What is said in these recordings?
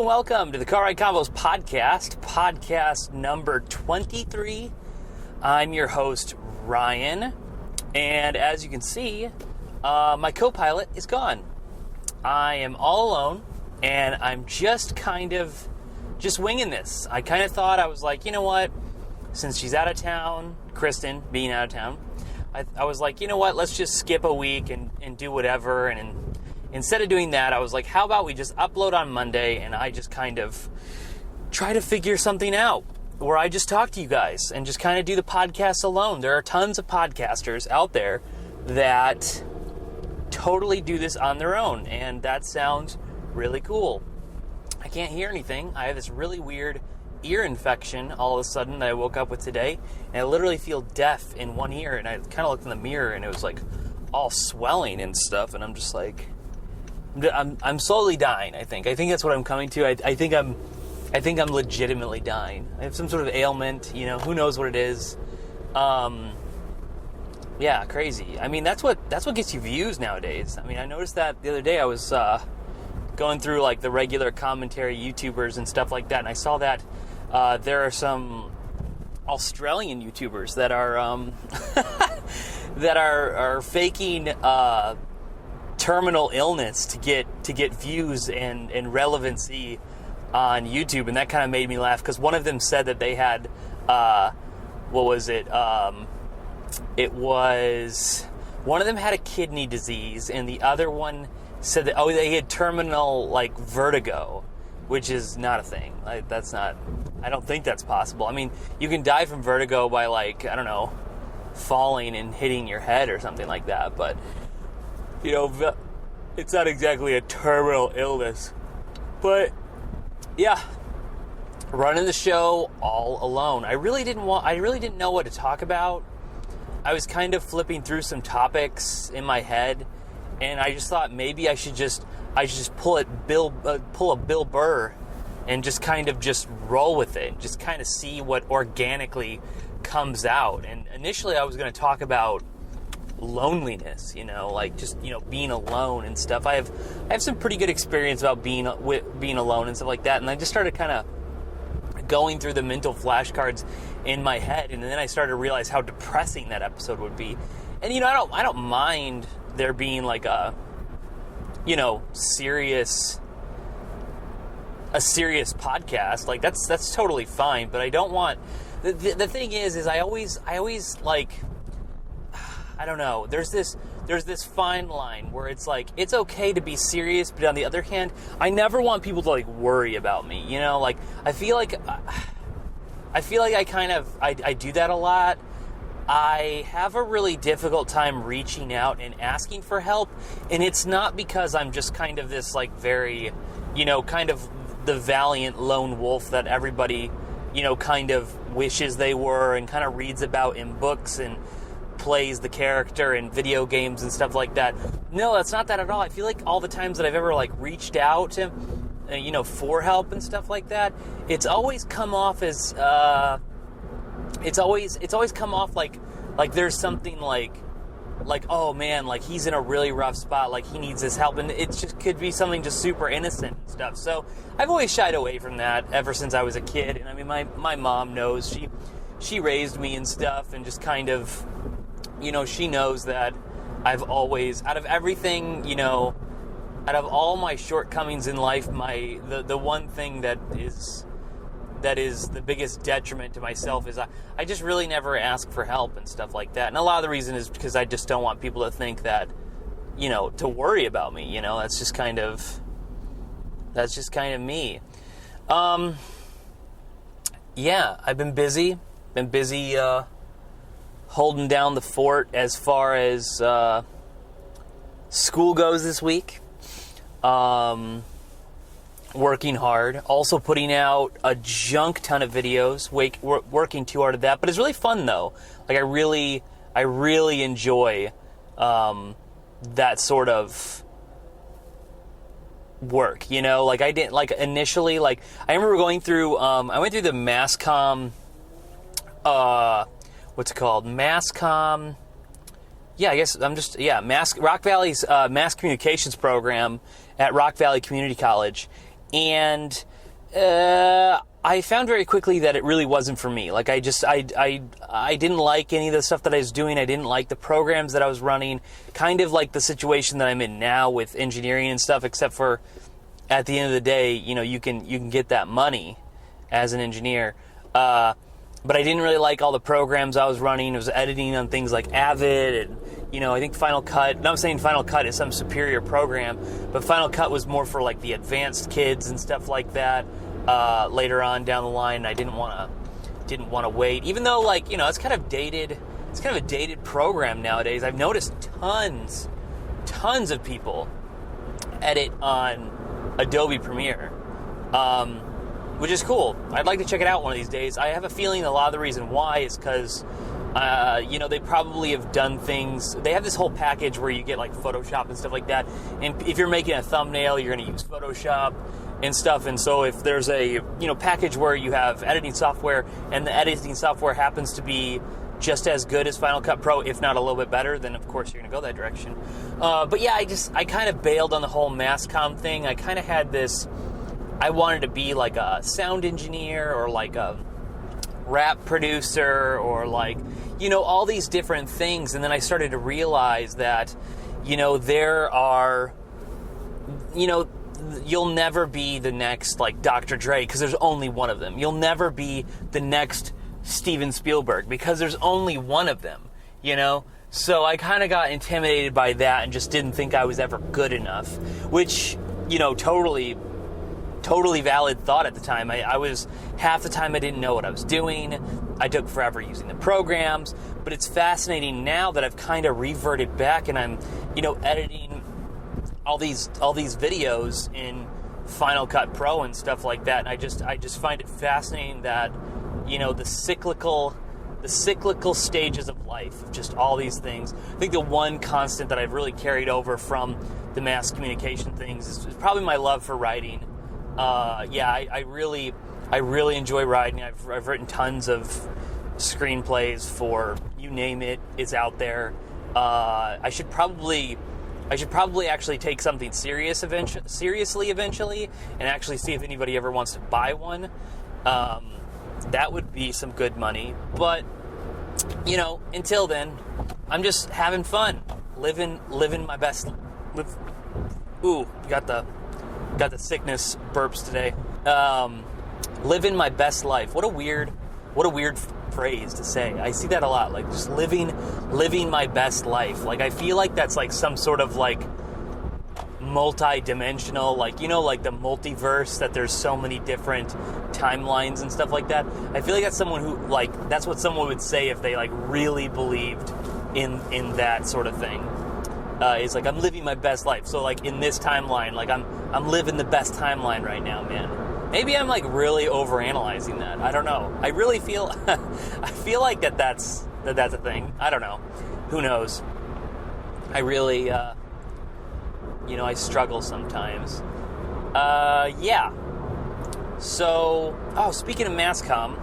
and welcome to the Car Ride Convos Podcast, podcast number 23. I'm your host, Ryan, and as you can see, my co-pilot is gone. I am all alone, and I'm just winging this. I kind of thought, I was like, you know what, since she's out of town, Kristen being out of town, I was like, you know what, let's just skip a week and do whatever, and instead of doing that, I was like, how about we just upload on Monday and I just kind of try to figure something out where I just talk to you guys and just kind of do the podcast alone. There are tons of podcasters out there that totally do this on their own, and that sounds really cool. I can't hear anything. I have this really weird ear infection all of a sudden that I woke up with today, and I literally feel deaf in one ear, and I kind of looked in the mirror and it was like all swelling and stuff, and I'm just like, I'm slowly dying. I think that's what I'm coming to. I think I'm legitimately dying. I have some sort of ailment. Who knows what it is. Yeah, crazy. I mean, that's what gets you views nowadays. I mean, I noticed that the other day. I was going through like the regular commentary YouTubers and stuff like that, and I saw that there are some Australian YouTubers that are that are faking terminal illness to get views and relevancy on YouTube, and that kind of made me laugh because one of them said that they had it was one of them had a kidney disease, and the other one said that they had terminal like vertigo, which is not a thing. I don't think that's possible. I mean, you can die from vertigo by like, I don't know, falling and hitting your head or something like that, but it's not exactly a terminal illness. But yeah, running the show all alone. I really didn't know what to talk about. I was kind of flipping through some topics in my head, and I just thought maybe I should just pull a Bill Burr and just kind of just roll with it and just kind of see what organically comes out. And initially I was going to talk about loneliness, like just being alone and stuff. I have some pretty good experience about being alone and stuff like that, and I just started kind of going through the mental flashcards in my head, and then I started to realize how depressing that episode would be. And I don't mind there being like a serious podcast, like that's totally fine, but I don't want the thing is I always like, I don't know, there's this fine line where it's like it's okay to be serious, but on the other hand, I never want people to like worry about me, like I feel like I do that a lot. I have a really difficult time reaching out and asking for help, and it's not because I'm just kind of this like very, kind of the valiant lone wolf that everybody, kind of wishes they were and kind of reads about in books and plays the character in video games and stuff like that. No, that's not that at all. I feel like all the times that I've ever like reached out to, for help and stuff like that, it's always come off as, it's always come off like there's something like, oh man, like he's in a really rough spot, like he needs this help, and it just could be something just super innocent and stuff. So I've always shied away from that ever since I was a kid. And I mean, my mom knows, she raised me and stuff, and just kind of, she knows that I've always, out of everything, out of all my shortcomings in life, the one thing that is the biggest detriment to myself is I just really never ask for help and stuff like that. And a lot of the reason is because I just don't want people to think that, to worry about me, that's just kind of me. Yeah, I've been busy holding down the fort as far as school goes this week. Working hard, also putting out a junk ton of videos, working too hard at that, but it's really fun though. Like I really enjoy that sort of work, like I didn't, like initially, like I remember going through, I went through the MassCom, what's it called? MassCom, yeah, I guess Rock Valley's mass communications program at Rock Valley Community College. And I found very quickly that it really wasn't for me. Like, I didn't like any of the stuff that I was doing. I didn't like the programs that I was running. Kind of like the situation that I'm in now with engineering and stuff, except for at the end of the day, you can get that money as an engineer. But I didn't really like all the programs I was running. I was editing on things like Avid and, I think Final Cut. Not saying Final Cut is some superior program, but Final Cut was more for like the advanced kids and stuff like that. Later on down the line, I didn't want to wait. Even though it's kind of dated. It's kind of a dated program nowadays. I've noticed tons of people edit on Adobe Premiere. Which is cool. I'd like to check it out one of these days. I have a feeling a lot of the reason why is because, they probably have done things. They have this whole package where you get like Photoshop and stuff like that. And if you're making a thumbnail, you're going to use Photoshop and stuff. And so if there's a, package where you have editing software and the editing software happens to be just as good as Final Cut Pro, if not a little bit better, then of course you're going to go that direction. But yeah, I kind of bailed on the whole mass comm thing. I kind of had this... I wanted to be like a sound engineer or like a rap producer or like, all these different things. And then I started to realize that, there are, you'll never be the next like Dr. Dre because there's only one of them. You'll never be the next Steven Spielberg because there's only one of them, So I kind of got intimidated by that and just didn't think I was ever good enough, which, totally valid thought at the time. I was, half the time I didn't know what I was doing. I took forever using the programs, but it's fascinating now that I've kind of reverted back and I'm, editing all these videos in Final Cut Pro and stuff like that. And I just find it fascinating that, the cyclical stages of life of just all these things. I think the one constant that I've really carried over from the mass communication things is probably my love for writing. I really enjoy writing. I've written tons of screenplays for you name it. It's out there. I should probably actually take something seriously eventually, and actually see if anybody ever wants to buy one. That would be some good money. But until then, I'm just having fun, living my best. Ooh, got the sickness burps today. Living my best life. What a weird phrase to say. I see that a lot. Like just living my best life. Like I feel like that's like some sort of like multi-dimensional, like like the multiverse, that there's so many different timelines and stuff like that. I feel like that's someone who that's what someone would say if they like really believed in that sort of thing. It's like I'm living my best life. So like in this timeline, like I'm living the best timeline right now, man. Maybe I'm like really overanalyzing that. I don't know. I really feel I feel like that's a thing. I don't know. Who knows? I really I struggle sometimes. Yeah. So, speaking of mass comm,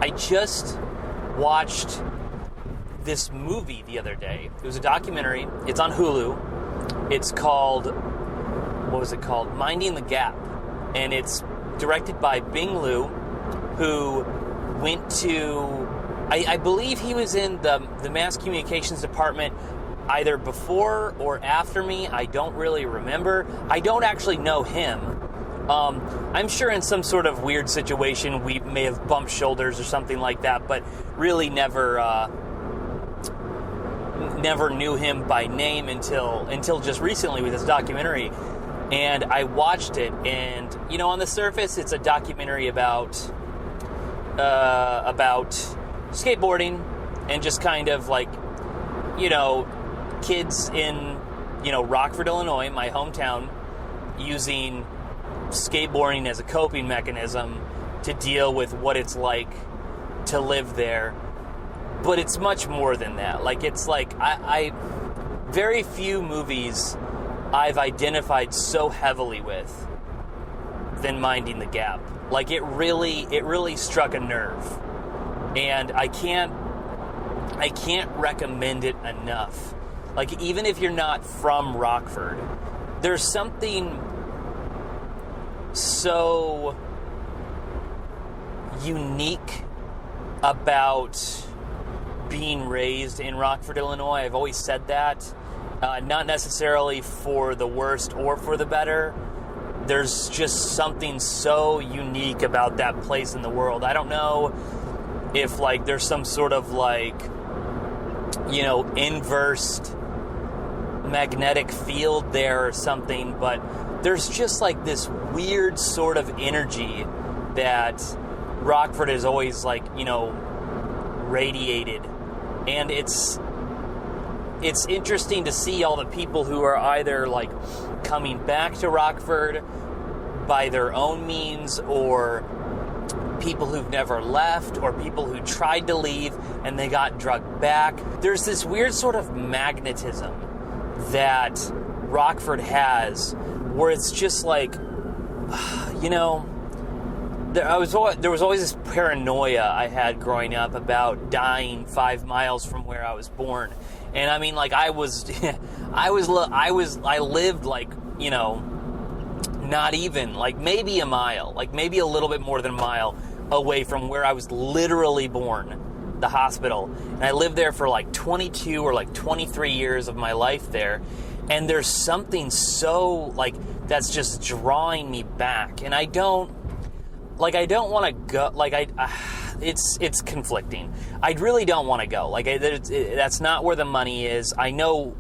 I just watched this movie the other day. It was a documentary. It's on Hulu. It's called, what was it called? Minding the Gap. And it's directed by Bing Liu, who went to, I believe he was in the mass communications department either before or after me. I don't really remember. I don't actually know him. I'm sure in some sort of weird situation we may have bumped shoulders or something like that, but really never knew him by name until just recently with this documentary. And I watched it, and on the surface it's a documentary about skateboarding and just kind of like kids in Rockford, Illinois, my hometown, using skateboarding as a coping mechanism to deal with what it's like to live there. But it's much more than that. Like, it's like I very few movies I've identified so heavily with than Minding the Gap. Like, it really struck a nerve, and I can't recommend it enough. Like, even if you're not from Rockford, there's something so unique about being raised in Rockford, Illinois. I've always said that. Not necessarily for the worst or for the better. There's just something so unique about that place in the world. I don't know if, like, there's some sort of, like, you know, inversed magnetic field there or something, but there's just, like, this weird sort of energy that Rockford has always, like, you know, radiated. And it's interesting to see all the people who are either, like, coming back to Rockford by their own means, or people who've never left, or people who tried to leave and they got drugged back. There's this weird sort of magnetism that Rockford has, where it's just like, you know, there was always this paranoia I had growing up about dying 5 miles from where I was born. And I mean, like, I lived, like, you know, not even, like, maybe a mile, like maybe a little bit more than a mile away from where I was literally born, the hospital. And I lived there for like 22 or like 23 years of my life there. And there's something so, like, that's just drawing me back. And I don't want to go, like, it's conflicting. I really don't want to go. Like, that's not where the money is. I know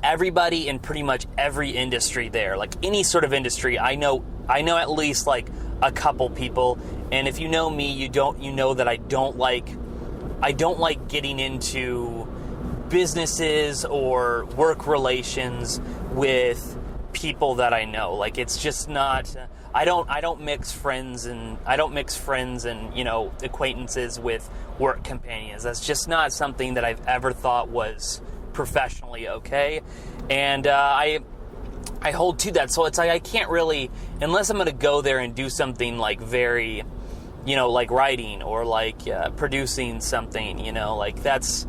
everybody in pretty much every industry there, like any sort of industry. I know at least like a couple people. And if you know me, you know that I don't like getting into businesses or work relations with people that I know. Like, it's just not. I don't mix friends and you know, acquaintances with work companions. That's just not something that I've ever thought was professionally okay, and I hold to that. So it's like I can't really, unless I'm going to go there and do something like very, you know, like writing or like producing something, you know, like that's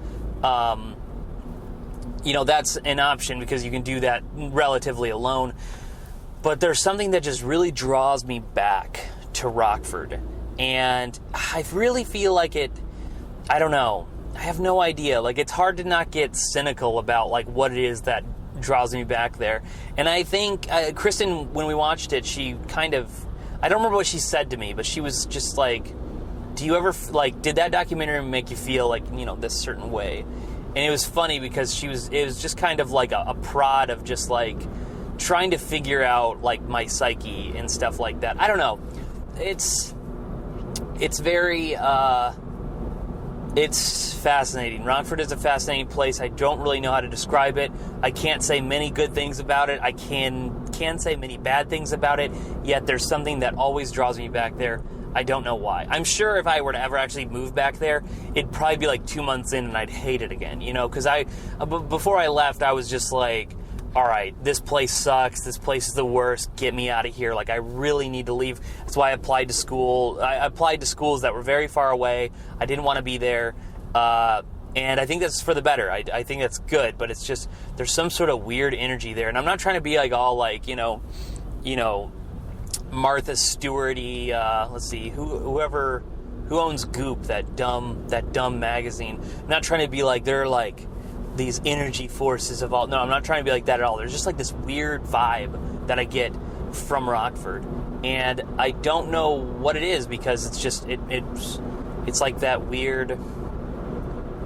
you know, that's an option because you can do that relatively alone. But there's something that just really draws me back to Rockford. And I really feel like it, I don't know, I have no idea. Like, it's hard to not get cynical about, like, what it is that draws me back there. And I think Kristen, when we watched it, she kind of, I don't remember what she said to me, but she was just like, do you ever, like, did that documentary make you feel like, you know, this certain way? And it was funny because it was just kind of like a prod of just, like, trying to figure out, like, my psyche and stuff like that. I don't know. It's very, it's fascinating. Rockford is a fascinating place. I don't really know how to describe it. I can't say many good things about it. I can say many bad things about it, yet there's something that always draws me back there. I don't know why. I'm sure if I were to ever actually move back there, it'd probably be like 2 months in and I'd hate it again, you know, because before I left, I was just like, all right, this place sucks. This place is the worst. Get me out of here. Like, I really need to leave. That's why I applied to school. I applied to schools that were very far away. I didn't want to be there. And I think that's for the better. I think that's good, but it's just, there's some sort of weird energy there. And I'm not trying to be like all like, you know, Martha Stewart-y, let's see, who owns Goop, that dumb magazine. I'm not trying to be like, they're like these energy forces of all. No, I'm not trying to be like that at all. There's just like this weird vibe that I get from Rockford, and I don't know what it is, because it's just it's like that weird,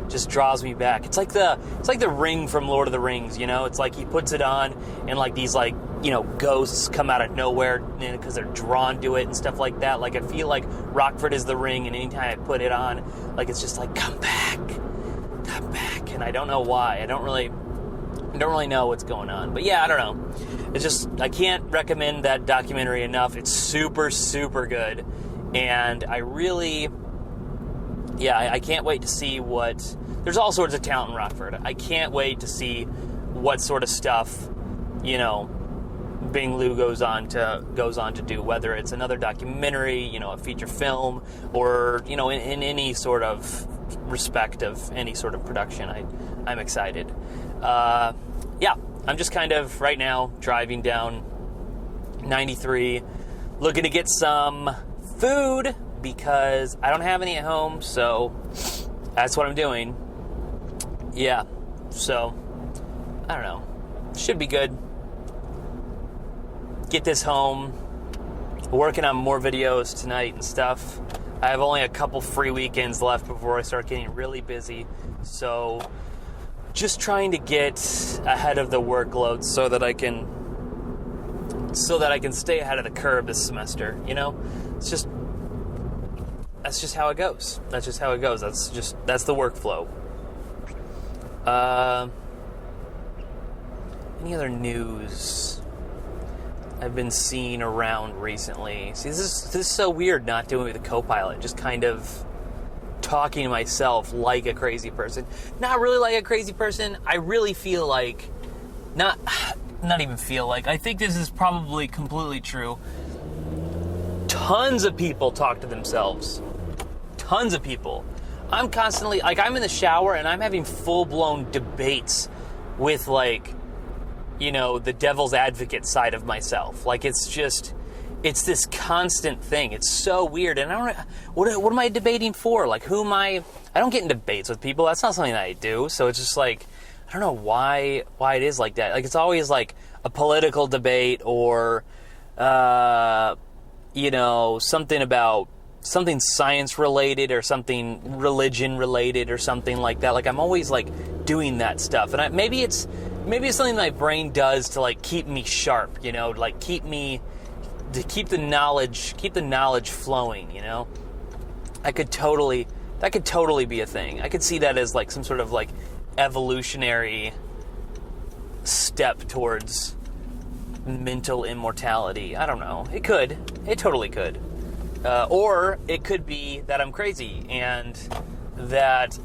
just draws me back. It's like the ring from Lord of the Rings, you know? It's like he puts it on and like these, like, you know, ghosts come out of nowhere because they're drawn to it and stuff like that. Like, I feel like Rockford is the ring, and anytime I put it on, like, it's just like, come back, and I don't know why. I don't really know what's going on. But yeah, I don't know. It's just, I can't recommend that documentary enough. It's super, super good, and I really, yeah, I can't wait to see what, there's all sorts of talent in Rockford. I can't wait to see what sort of stuff, you know, Bing Liu goes on to do, whether it's another documentary, you know, a feature film, or, you know, in any sort of respect of any sort of production. I'm excited. Yeah, I'm just kind of right now driving down 93, looking to get some food because I don't have any at home, so that's what I'm doing. Yeah, so I don't know. Should be good. Get this home. Working on more videos tonight and stuff. I have only a couple free weekends left before I start getting really busy. So just trying to get ahead of the workload so that I can stay ahead of the curve this semester, you know? That's just how it goes. That's just how it goes. That's the workflow. Any other news I've been seeing around recently? See, this is so weird not doing it with a co-pilot, just kind of talking to myself like a crazy person. Not really like a crazy person. I really feel like, not even feel like, I think this is probably completely true. Tons of people talk to themselves. Tons of people. I'm constantly, like, I'm in the shower and I'm having full-blown debates with, like, you know, the devil's advocate side of myself. Like, it's this constant thing. It's so weird. And I don't know, what am I debating for? Like, I don't get in debates with people. That's not something that I do. So it's just like, I don't know why it is like that. Like, it's always like a political debate or, you know, something science related or something religion related or something like that. Like, I'm always like doing that stuff. And maybe it's something my brain does to like keep me sharp, you know, like keep the knowledge flowing, you know. That could totally be a thing. I could see that as like some sort of like evolutionary step towards mental immortality. I don't know. It totally could. Or it could be that I'm crazy and that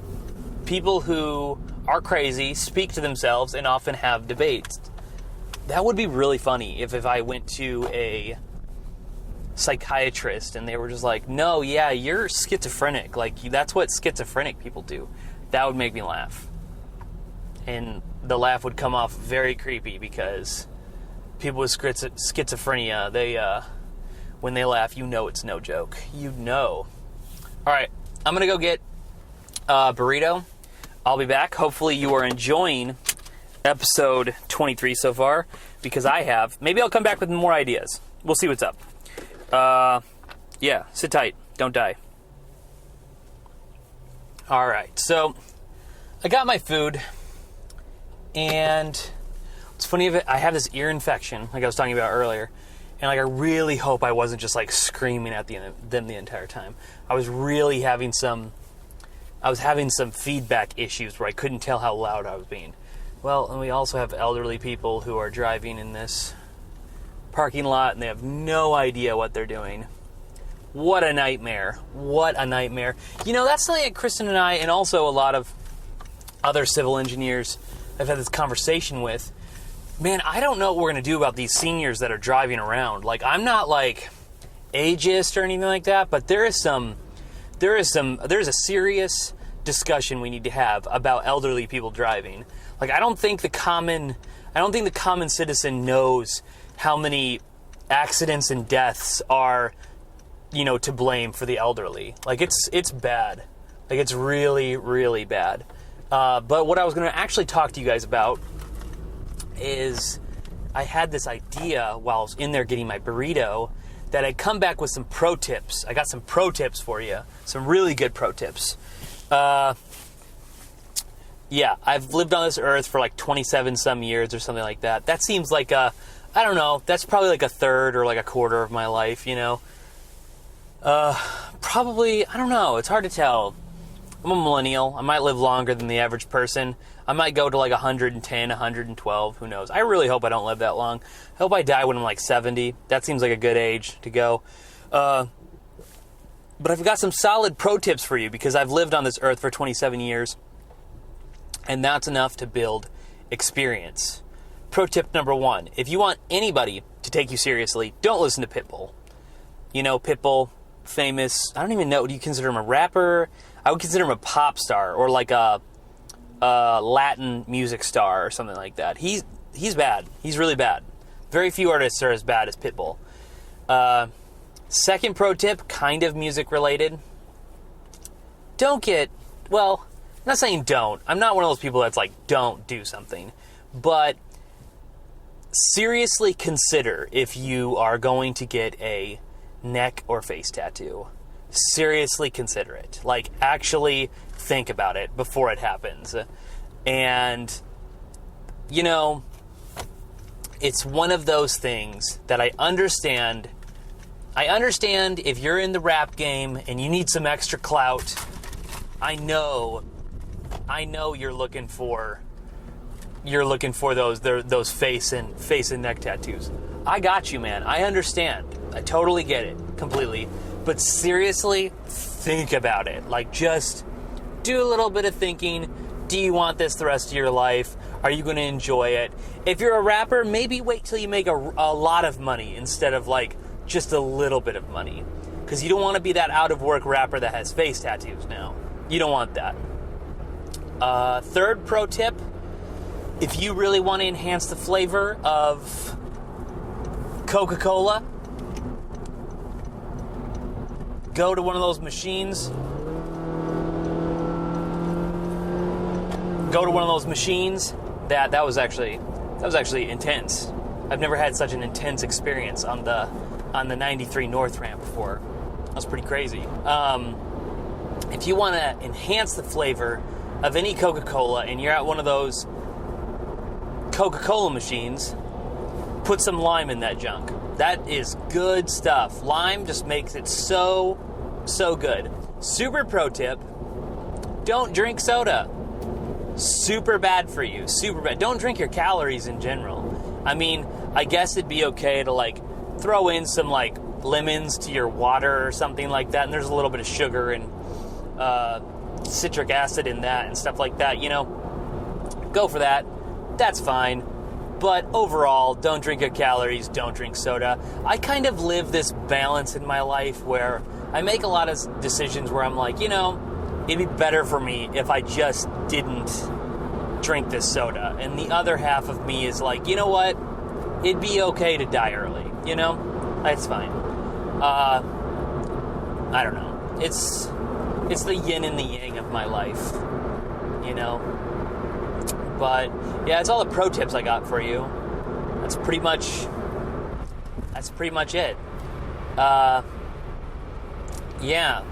people who are crazy speak to themselves and often have debates. That would be really funny if I went to a psychiatrist and they were just like, no, yeah, you're schizophrenic. Like, that's what schizophrenic people do. That would make me laugh. And the laugh would come off very creepy because people with schizophrenia, they, when they laugh, you know it's no joke. You know. All right, I'm going to go get a burrito. I'll be back. Hopefully you are enjoying episode 23 so far, because I have. Maybe I'll come back with more ideas. We'll see what's up. Yeah, sit tight. Don't die. All right, so I got my food, and it's funny, I have this ear infection, like I was talking about earlier, and like I really hope I wasn't just like screaming at them the entire time. I was having some feedback issues where I couldn't tell how loud I was being. Well, and we also have elderly people who are driving in this parking lot and they have no idea what they're doing. What a nightmare. What a nightmare. You know, that's something that Kristen and I, and also a lot of other civil engineers I've had this conversation with. Man, I don't know what we're going to do about these seniors that are driving around. Like, I'm not like ageist or anything like that, but there is a serious discussion we need to have about elderly people driving. Like, I don't think the common citizen knows how many accidents and deaths are, you know, to blame for the elderly. Like, it's bad. Like, it's really, really bad. But what I was going to actually talk to you guys about is I had this idea while I was in there getting my burrito that I'd come back with some pro tips. I got some pro tips for you. Some really good pro tips. Yeah, I've lived on this earth for like 27 some years or something like that. That seems like I don't know, that's probably like a third or like a quarter of my life, you know. Probably, I don't know, it's hard to tell. I'm a millennial. I might live longer than the average person. I might go to like 110, 112, who knows. I really hope I don't live that long. I hope I die when I'm like 70. That seems like a good age to go. But I've got some solid pro tips for you because I've lived on this earth for 27 years. And that's enough to build experience. Pro tip number 1. If you want anybody to take you seriously, don't listen to Pitbull. You know, Pitbull, famous, I don't even know, do you consider him a rapper? I would consider him a pop star or like a Latin music star or something like that. He's bad. He's really bad. Very few artists are as bad as Pitbull. Second pro tip, kind of music related. I'm not saying don't. I'm not one of those people that's like, don't do something. But seriously consider if you are going to get a neck or face tattoo. Seriously consider it. Like, actually think about it before it happens. And, it's one of those things that I understand. I understand if you're in the rap game and you need some extra clout. I know you're looking for those face and neck tattoos. I got you, man. I understand. I totally get it completely. But seriously, think about it. Like, just do a little bit of thinking. Do you want this the rest of your life? Are you going to enjoy it? If you're a rapper, maybe wait till you make a lot of money instead of like just a little bit of money. Because you don't want to be that out of work rapper that has face tattoos now. You don't want that. Third pro tip, if you really want to enhance the flavor of Coca-Cola, go to one of those machines. That was actually intense. I've never had such an intense experience on the 93 North ramp before. That was pretty crazy. If you want to enhance the flavor of any Coca-Cola and you're at one of those Coca-Cola machines, put some lime in that junk. That is good stuff. Lime just makes it so good. Super pro tip, don't drink soda. Super bad for you. Super bad. Don't drink your calories in general. I mean, I guess it'd be okay to like throw in some like lemons to your water or something like that, and there's a little bit of sugar and citric acid in that and stuff like that, go for that. That's fine. But overall, don't drink your calories, don't drink soda. I kind of live this balance in my life where I make a lot of decisions where I'm like, it'd be better for me if I just didn't drink this soda. And the other half of me is like, you know what? It'd be okay to die early, That's fine. I don't know. It's the yin and the yang of my life, But yeah, it's all the pro tips I got for you. That's pretty much it. Yeah.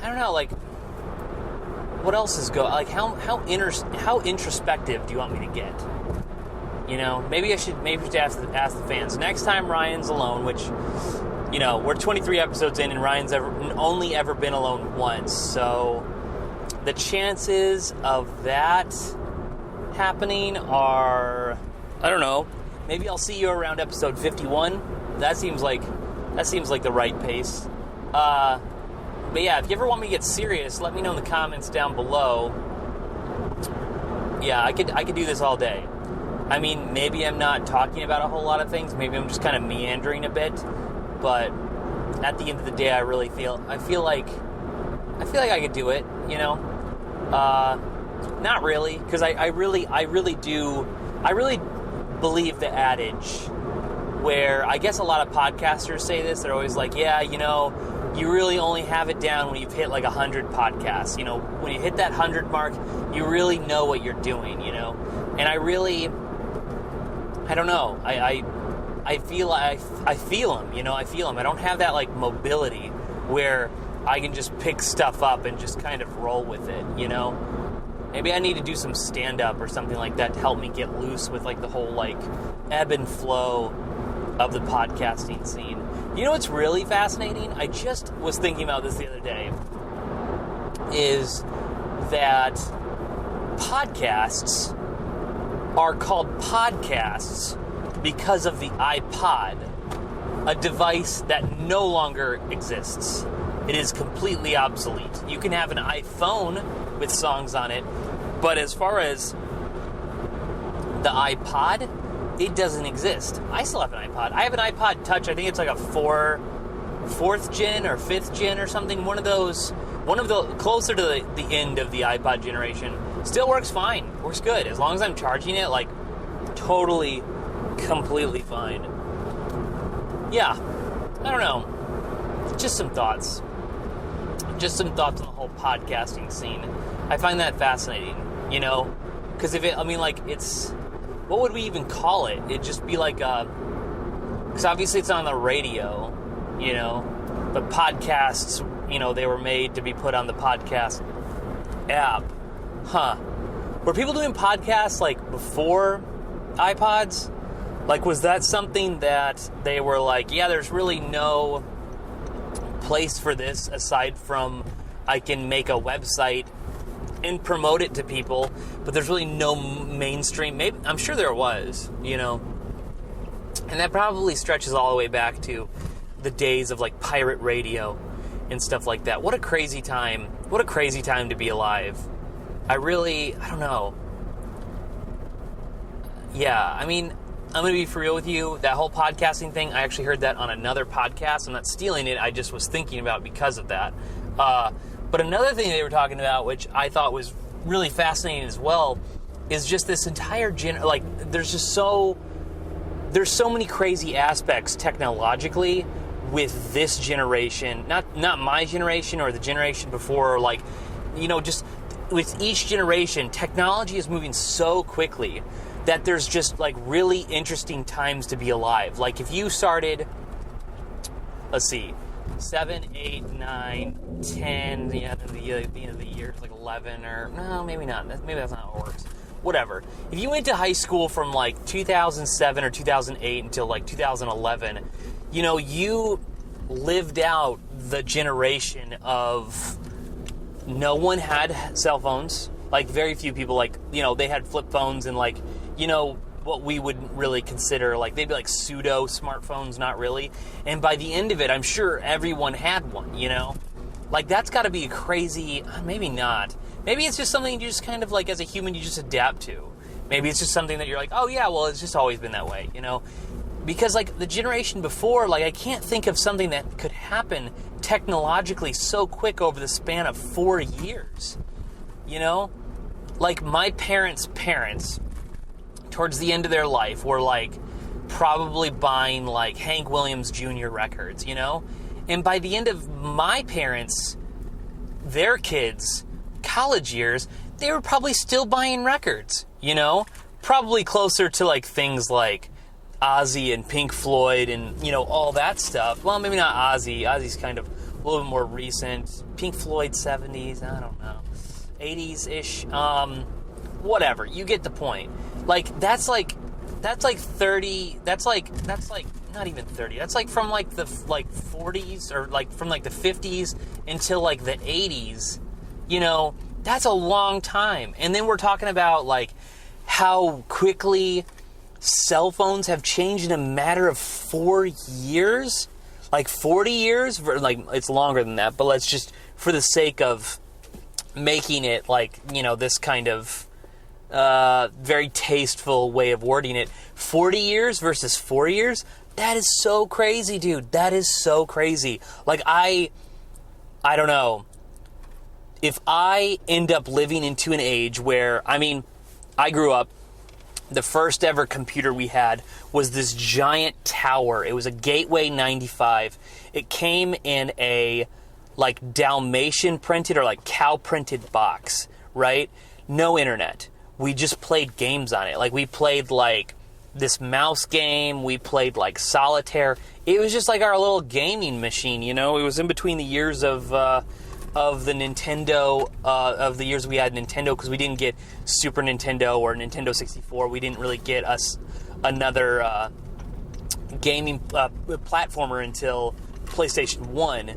I don't know, like, what else is how introspective do you want me to get? Maybe I should ask the fans. Next time Ryan's alone, which, we're 23 episodes in and Ryan's only ever been alone once. So the chances of that happening are, I don't know, maybe I'll see you around episode 51. That seems like the right pace. But yeah, if you ever want me to get serious, let me know in the comments down below. Yeah, I could do this all day. I mean, maybe I'm not talking about a whole lot of things. Maybe I'm just kind of meandering a bit. But at the end of the day, I feel like I could do it. Not really, because I really believe the adage where I guess a lot of podcasters say this. They're always like, yeah, you really only have it down when you've hit like 100 podcasts. When you hit that 100 mark, you really know what you're doing, And I don't know. I feel them, I feel them. I don't have that like mobility where I can just pick stuff up and just kind of roll with it, Maybe I need to do some stand-up or something like that to help me get loose with like the whole like ebb and flow of the podcasting scene. What's really fascinating? I just was thinking about this the other day, is that podcasts are called podcasts because of the iPod, a device that no longer exists. It is completely obsolete. You can have an iPhone with songs on it, but as far as the iPod, it doesn't exist. I still have an iPod. I have an iPod Touch. I think it's like a fourth gen or fifth gen or something. One of the closer to the end of the iPod generation. Still works fine. Works good. As long as I'm charging it, like, totally, completely fine. Yeah. I don't know. just some thoughts. Just some thoughts on the whole podcasting scene. I find that fascinating, you know? Because what would we even call it? It'd just be like because obviously it's on the radio, you know? The podcasts, you know, they were made to be put on the podcast app. Were people doing podcasts, like, before iPods? Like, was that something that they were like, yeah, there's really no place for this aside from I can make a website and promote it to people, but there's really no mainstream. Maybe, I'm sure there was, you know. And that probably stretches all the way back to the days of, like, pirate radio and stuff like that. What a crazy time. What a crazy time to be alive. I don't know. Yeah, I mean, I'm going to be for real with you. That whole podcasting thing, I actually heard that on another podcast. I'm not stealing it. I just was thinking about it because of that. But another thing they were talking about, which I thought was really fascinating as well, is just this entire there's so many crazy aspects technologically with this generation, not my generation or the generation before, or like, you know, just with each generation, technology is moving so quickly that there's just, like, really interesting times to be alive. Like, if you started, let's see, 7, 8, 9, 10, the end of the year is like 11, or, no, maybe not. Maybe that's not how it works. Whatever. If you went to high school from, like, 2007 or 2008 until, like, 2011, you know, you lived out the generation of no one had cell phones. Like, very few people, like, you know, they had flip phones and, like, you know, what we would really consider, like, they'd be like pseudo smartphones, not really. And by the end of it, I'm sure everyone had one, you know? Like, that's got to be a crazy, maybe not. Maybe it's just something you just kind of, like, as a human, you just adapt to. Maybe it's just something that you're like, oh, yeah, well, it's just always been that way, you know? Because, like, the generation before, like, I can't think of something that could happen technologically so quick over the span of 4 years, you know? Like, my parents' towards the end of their life, were, like, probably buying, like, Hank Williams Jr. records, you know? And by the end of my parents, their kids' college years, they were probably still buying records, you know? Probably closer to, like, things like Ozzy and Pink Floyd and, you know, all that stuff. Well, maybe not Ozzy. Ozzy's kind of a little bit more recent. Pink Floyd, 70s, I don't know. 80s-ish. Whatever. You get the point. Like, that's like 30, that's like not even 30. That's like from like the 40s, or like from like the 50s until like the 80s. You know, that's a long time. And then we're talking about like how quickly cell phones have changed in a matter of 4 years. Like 40 years, like it's longer than that, but let's just, for the sake of making it like, you know, this kind of very tasteful way of wording it, 40 years versus 4 years, that is so crazy, dude. That is so crazy. Like, I don't know. If I end up living into an age where, I mean, I grew up, the first ever computer we had was this giant tower. It was a Gateway 95. It came in a, like, Dalmatian printed or, like, cow printed box, right? No internet. We just played games on it. Like, we played, like, this mouse game. We played, like, solitaire. It was just like our little gaming machine, you know? It was in between the years of the Nintendo, of the years we had Nintendo, because we didn't get Super Nintendo or Nintendo 64. We didn't really get us another gaming platformer until PlayStation 1.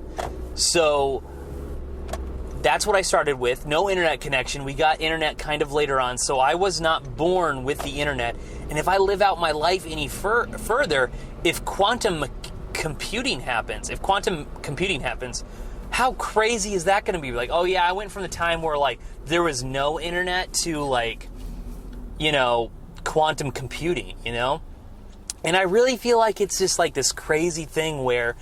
So that's what I started with. No internet connection. We got internet kind of later on, so I was not born with the internet. And if I live out my life any further, if quantum computing happens, how crazy is that going to be? Like, oh yeah, I went from the time where, like, there was no internet to, like, you know, quantum computing, you know? And I really feel like it's just like this crazy thing where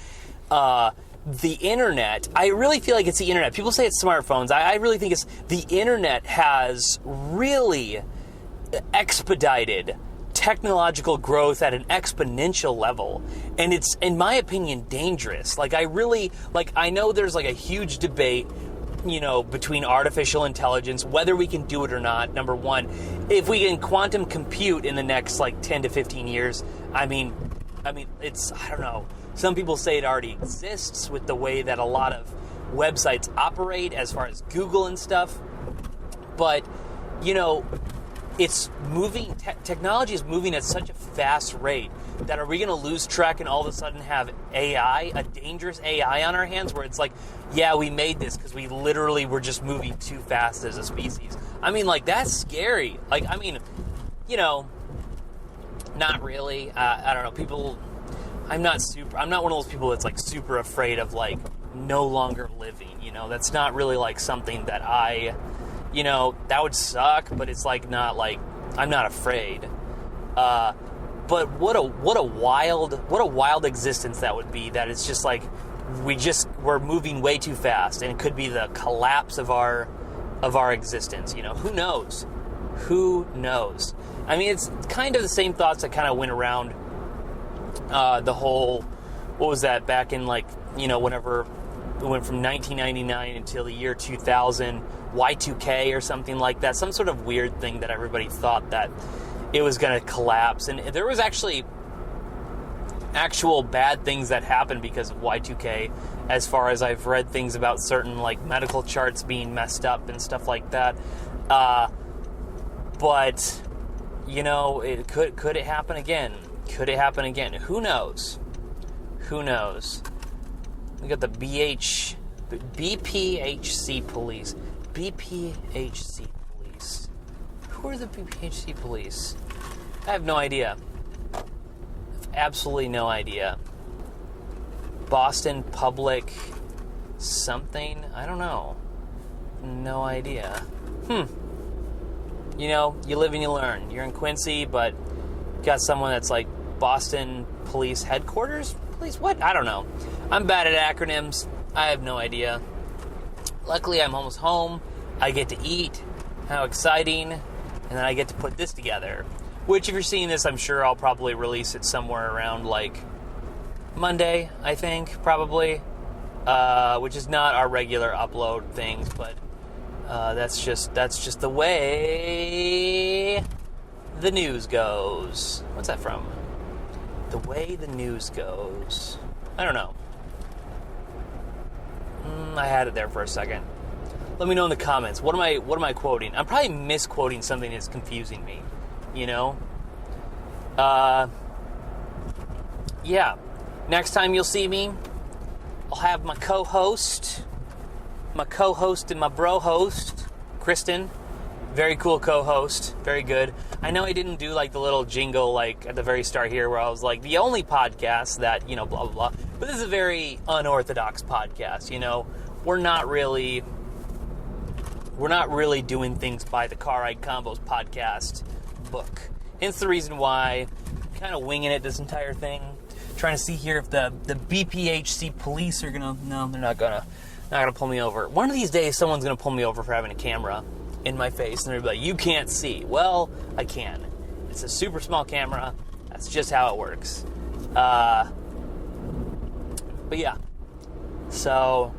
the internet, I really feel like it's the internet. People say it's smartphones. I really think it's the internet has really expedited technological growth at an exponential level, and it's, in my opinion, dangerous. Like, I know there's like a huge debate, between artificial intelligence, whether we can do it or not. Number one, if we can quantum compute in the next 10 to 15 years, I don't know. Some people say it already exists with the way that a lot of websites operate as far as Google and stuff. But, it's moving, technology is moving at such a fast rate that are we going to lose track and all of a sudden have AI, a dangerous AI on our hands where it's like, yeah, we made this because we literally were just moving too fast as a species. That's scary. Not really. I don't know. I'm not one of those people that's super afraid of no longer living. That's not really something that that would suck, but it's not I'm not afraid. But what a wild existence that would be. That it's just we're moving way too fast, and it could be the collapse of our existence. Who knows? Who knows? It's kind of the same thoughts that kind of went around the whole, what was that, back in whenever it went from 1999 until the year 2000, Y2K or something like that, some sort of weird thing that everybody thought that it was going to collapse. And there was actual bad things that happened because of Y2K, as far as I've read things about certain medical charts being messed up and stuff like that. But it could it happen again? Could it happen again? Who knows? Who knows? We got the BPHC police. BPHC police. Who are the BPHC police? I have no idea. Absolutely no idea. Boston Public something? I don't know. No idea. You live and you learn. You're in Quincy, but you got someone that's Boston Police Headquarters? Police? What? I don't know. I'm bad at acronyms. I have no idea. Luckily, I'm almost home. I get to eat. How exciting. And then I get to put this together. Which, if you're seeing this, I'm sure I'll probably release it somewhere around Monday, I think, probably. Which is not our regular upload things, but that's just the way the news goes. What's that from? The way the news goes. I don't know. I had it there for a second. Let me know in the comments. What am I quoting? I'm probably misquoting something that's confusing me. Yeah. Next time you'll see me, I'll have my co-host and my bro-host, Kristen. Very cool co-host. Very good. I know I didn't do the little jingle at the very start here where I was the only podcast that, blah, blah, blah. But this is a very unorthodox podcast, We're not really doing things by the Car Ride Convos Podcast book. Hence the reason why I'm kind of winging it this entire thing. Trying to see here if the BPHC police are gonna... No, they're not gonna pull me over. One of these days, someone's gonna pull me over for having a camera in my face, and they're gonna be like, you can't see. Well, I can. It's a super small camera. That's just how it works. But yeah. So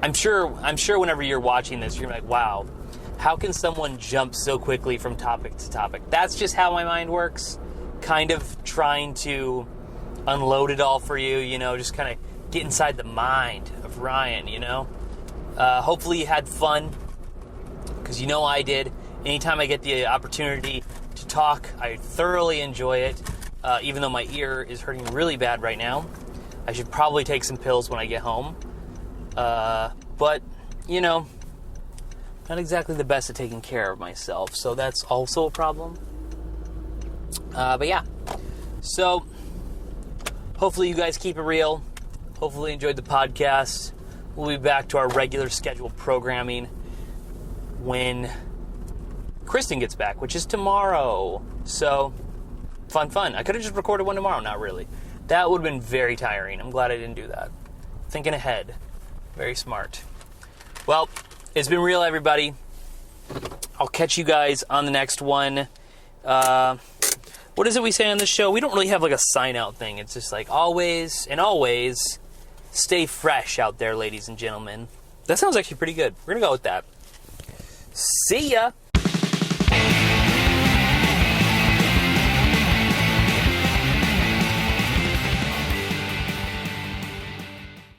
I'm sure whenever you're watching this, you're like, wow, how can someone jump so quickly from topic to topic? That's just how my mind works. Kind of trying to unload it all for you, just kind of get inside the mind of Ryan, Hopefully you had fun, because I did. Anytime I get the opportunity to talk, I thoroughly enjoy it, even though my ear is hurting really bad right now. I should probably take some pills when I get home. But, not exactly the best at taking care of myself, so that's also a problem. But yeah, so hopefully you guys keep it real. Hopefully you enjoyed the podcast. We'll be back to our regular scheduled programming when Kristen gets back, which is tomorrow. So, fun. I could have just recorded one tomorrow. Not really. That would have been very tiring. I'm glad I didn't do that. Thinking ahead. Very smart. Well, it's been real, everybody. I'll catch you guys on the next one. what is it we say on this show? We don't really have like a sign out thing. It's just like always and always stay fresh out there, ladies and gentlemen. That sounds actually pretty good. We're going to go with that. See ya!